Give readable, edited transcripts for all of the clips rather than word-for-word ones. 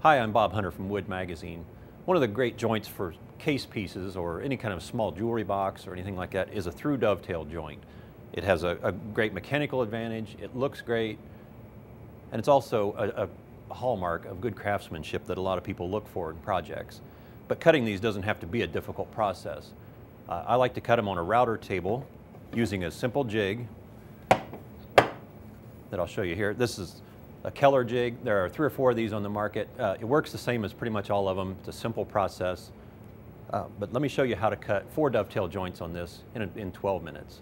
Hi, I'm Bob Hunter from Wood Magazine. One of the great joints for case pieces or any kind of small jewelry box or anything like that is a through dovetail joint. It has a great mechanical advantage, it looks great, and it's also a hallmark of good craftsmanship that a lot of people look for in projects. But cutting these doesn't have to be a difficult process. I like to cut them on a router table using a simple jig that I'll show you here. This is a Keller jig. There are 3 or 4 of these on the market. It works the same as pretty much all of them. It's a simple process. But let me show you how to cut 4 dovetail joints on this in 12 minutes.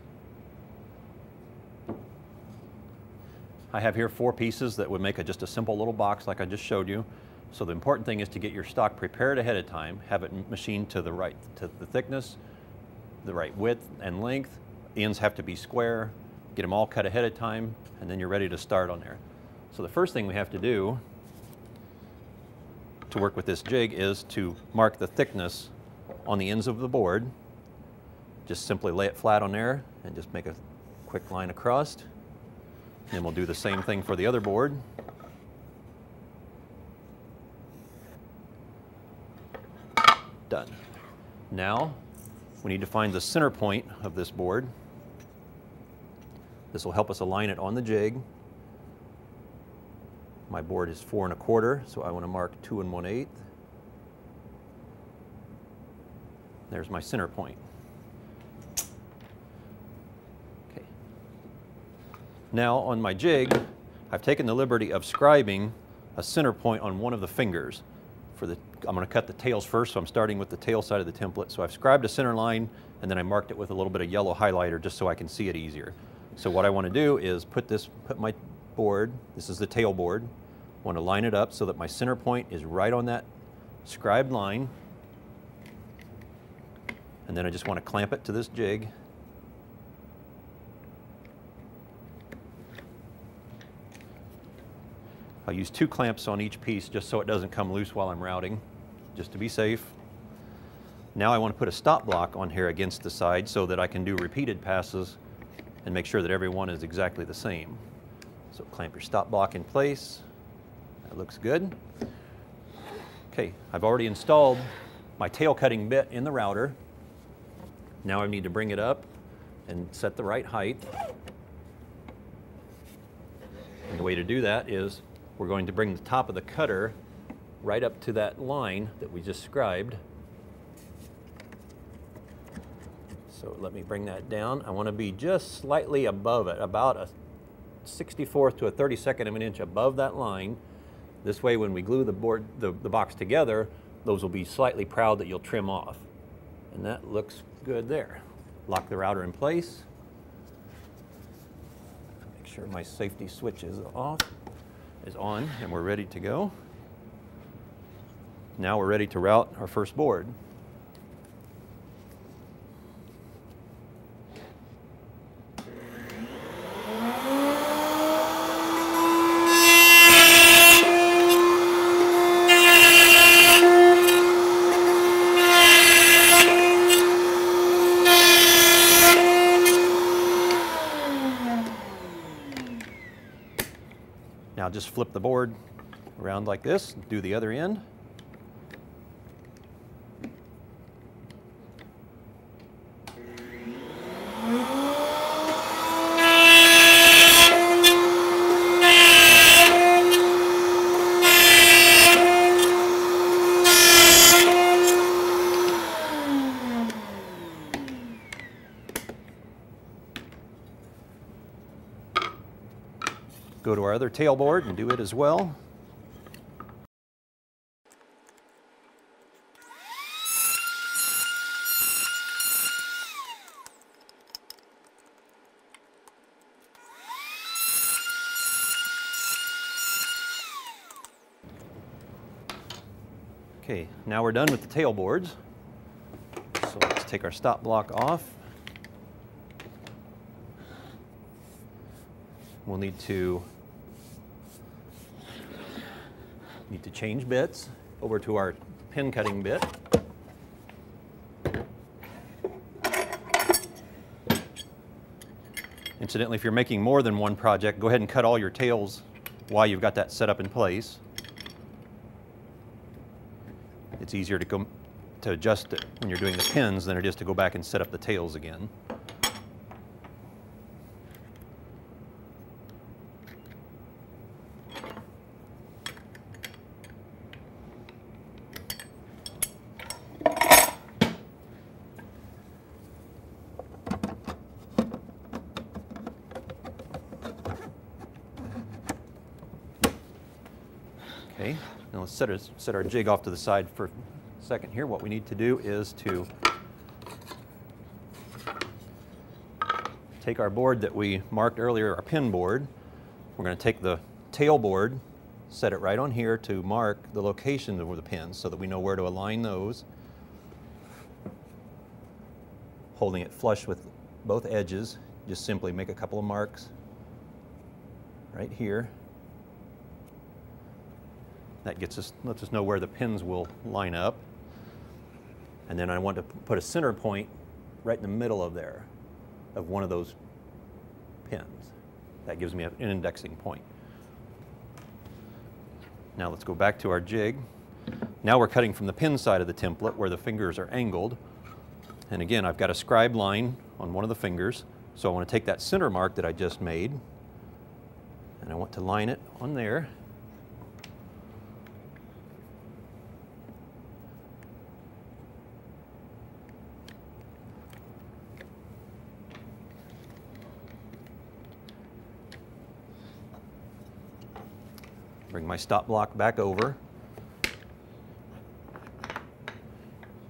I have here 4 pieces that would make just a simple little box like I just showed you. So the important thing is to get your stock prepared ahead of time, have it machined to the thickness, the right width and length. The ends have to be square. Get them all cut ahead of time, and then you're ready to start on there. So the first thing we have to do to work with this jig is to mark the thickness on the ends of the board. Just simply lay it flat on there and just make a quick line across. Then we'll do the same thing for the other board. Done. Now we need to find the center point of this board. This will help us align it on the jig. My board is 4 1/4, so I want to mark 2 1/8. There's my center point. Okay. Now on my jig, I've taken the liberty of scribing a center point on one of the fingers. I'm going to cut the tails first, so I'm starting with the tail side of the template. So I've scribed a center line, and then I marked it with a little bit of yellow highlighter just so I can see it easier. So what I want to do is put my board, this is the tail board, I want to line it up so that my center point is right on that scribed line. And then I just want to clamp it to this jig. I'll use 2 clamps on each piece just so it doesn't come loose while I'm routing, just to be safe. Now I want to put a stop block on here against the side so that I can do repeated passes and make sure that every one is exactly the same. So clamp your stop block in place. That looks good. Okay, I've already installed my tail cutting bit in the router. Now I need to bring it up and set the right height. And the way to do that is we're going to bring the top of the cutter right up to that line that we just scribed. So let me bring that down. I want to be just slightly above it, about a 64th to a 32nd of an inch above that line. This way when we glue the box together, those will be slightly proud that you'll trim off. And that looks good there. Lock the router in place. Make sure my safety switch is on, and we're ready to go. Now we're ready to route our first board. Now just flip the board around like this, do the other end. Go to our other tail board and do it as well. Okay, now we're done with the tail boards. So let's take our stop block off. We'll need to change bits over to our pin cutting bit. Incidentally, if you're making more than one project, go ahead and cut all your tails while you've got that set up in place. It's easier to adjust it when you're doing the pins than it is to go back and set up the tails again. Okay, now let's set our jig off to the side for a second here. What we need to do is to take our board that we marked earlier, our pin board. We're going to take the tail board, set it right on here to mark the location of the pins so that we know where to align those. Holding it flush with both edges, just simply make a couple of marks right here. That lets us know where the pins will line up. And then I want to put a center point right in the middle of there, of one of those pins. That gives me an indexing point. Now let's go back to our jig. Now we're cutting from the pin side of the template where the fingers are angled. And again, I've got a scribe line on one of the fingers. So I want to take that center mark that I just made, and I want to line it on there. Bring my stop block back over.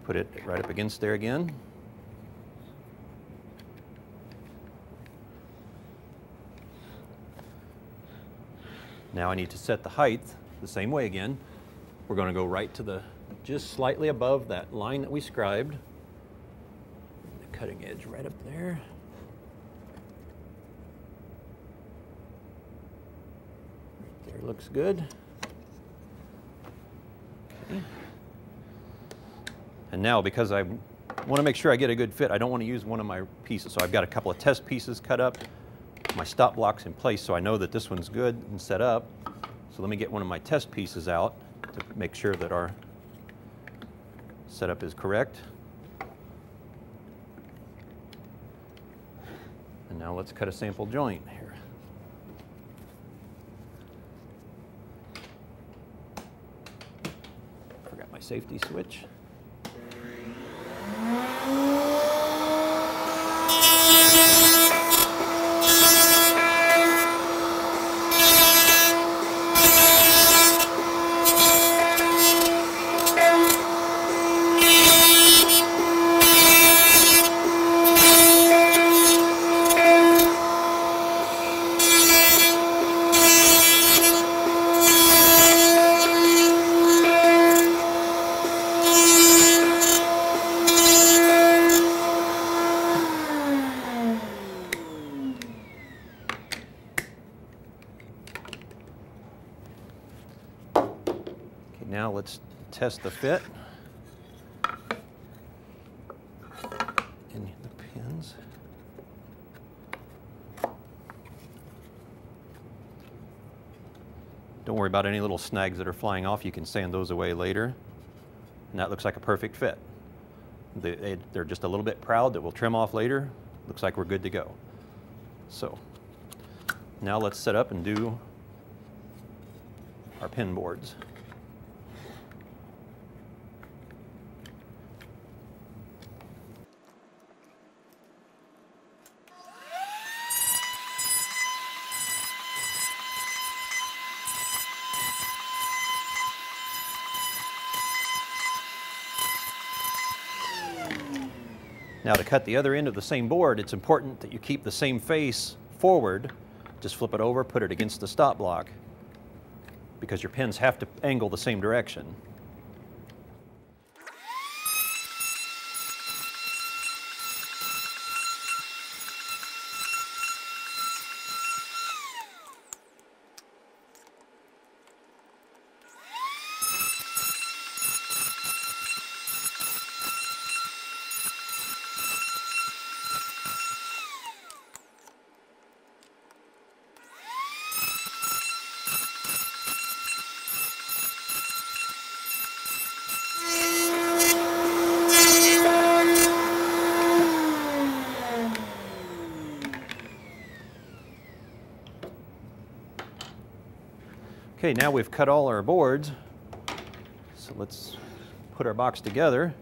Put it right up against there again. Now I need to set the height the same way again. We're going to go right to just slightly above that line that we scribed. The cutting edge right up there. There, looks good. Okay. And now, because I want to make sure I get a good fit, I don't want to use one of my pieces. So I've got a couple of test pieces cut up, my stop block's in place, so I know that this one's good and set up. So let me get one of my test pieces out to make sure that our setup is correct. And now let's cut a sample joint here. Forgot my safety switch. Now let's test the fit in the pins. Don't worry about any little snags that are flying off. You can sand those away later. And that looks like a perfect fit. They're just a little bit proud that we'll trim off later. Looks like we're good to go. So now let's set up and do our pin boards. Now to cut the other end of the same board, it's important that you keep the same face forward. Just flip it over, put it against the stop block, because your pins have to angle the same direction. Okay, now we've cut all our boards, so let's put our box together.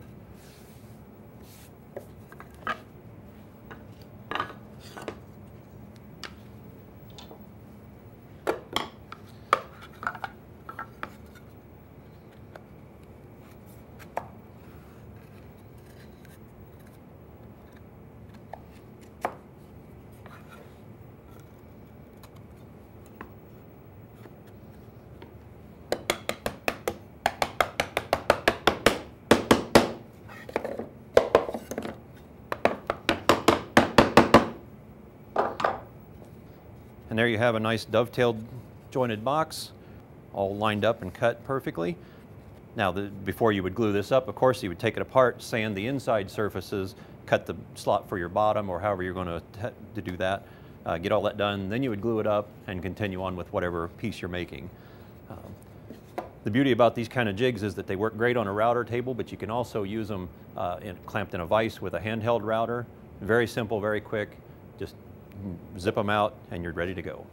And there you have a nice dovetailed jointed box, all lined up and cut perfectly. Now, before you would glue this up, of course, you would take it apart, sand the inside surfaces, cut the slot for your bottom, or however you're going to do that. Get all that done, then you would glue it up and continue on with whatever piece you're making. The beauty about these kind of jigs is that they work great on a router table, but you can also use them clamped in a vise with a handheld router. Very simple, very quick. Just zip them out and you're ready to go.